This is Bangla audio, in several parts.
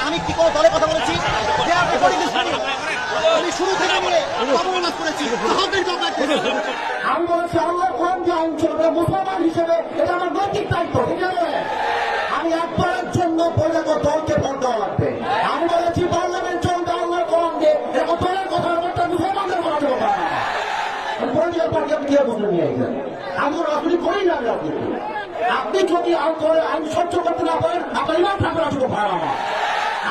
আমি কি কোনো দলের কথা বলেছি যে আপনি আমি শুরু থেকে অবমাননা করেছি। আমি বলেছি আল্লাহ কোরআন যে আইন চলবে মুসলমান হিসেবে এটা আমার নৈতিক দায়িত্ব, ঠিক আছে? আমি একবারের জন্য বললে দলকে ভোট দেওয়া লাগবে। আমি বলেছি পার্লামেন্ট চলবে আল্লাহর কোরআন দিয়ে, এরকম দলের কথা একটা মুসলমানদের কথা দেবো না। পলিটিক্যাল পার্টি আপনি কিভাবে বুঝে নিয়ে আসবেন? আমি তো রাজনীতি করি না। আপনি যদি আইন সহ্য করতে না পারেন আপনার ইমান থাকবে আসবো ভাড়া।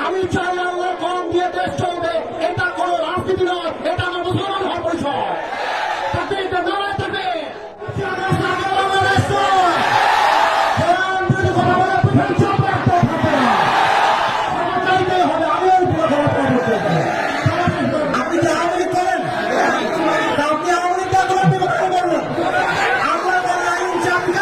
আমি চাই আল্লাহর কোরআন দিয়ে দেশ চলবে, এটা কোনো রাজনীতি নয়, এটা আমার মুসলমান হওয়ার পরিচয়। তাতে এটা নারায় থাকে আপনি যে আওয়ামী করেন আপনি আওয়ামী বলবেন আমরা আইন চাপি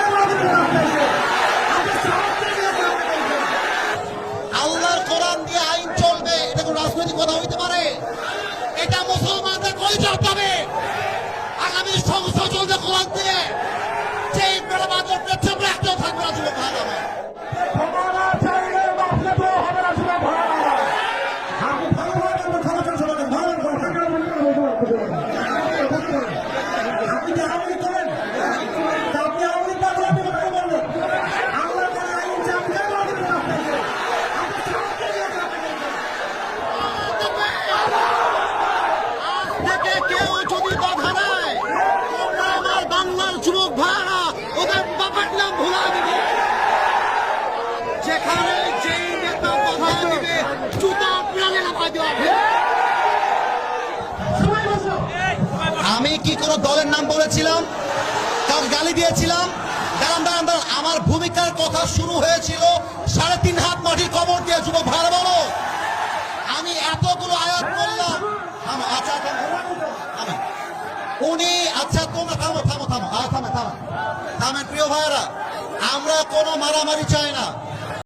আল্লাহর কোরআন দিয়ে আইন চলবে, এটা কোনো রাজনৈতিক কথা হইতে পারে? এটা মুসলমানদের পরিচয় পাবে। আগামী সংসদ চলবে কোরআন দিয়ে, সেই বেড়াবাদর পেছনে একটাও থাকবে না। যুবক ভাই আমার, আপনি যে আওয়ামী করেন আপনি আওয়ামী বলবেন আমরা আইন চাপি কেউ যদি বাধা দেয় তোমরা আমার বাংলার যুবক ভাইরা ওদের বাবার নাম ভুলা দিবে। যেখানে যেই নেতা বাধা দিবে জুতা প্রাণে লাফাই দেওয়া হবে। আমি কি কোন দলের নাম বলেছিলাম, কাউকে গালি দিয়েছিলাম? দাঁড়ান, আমার ভূমিকার কথা শুরু হয়েছিল 3.5 হাত মাটির কবর দিয়ে। যুবক ভাইরা বলো, আমি এতগুলো আয়াত করলাম। আচ্ছা উনি আচ্ছা তোমরা থামেন প্রিয় ভাইরা, আমরা কোনো মারামারি চাই না।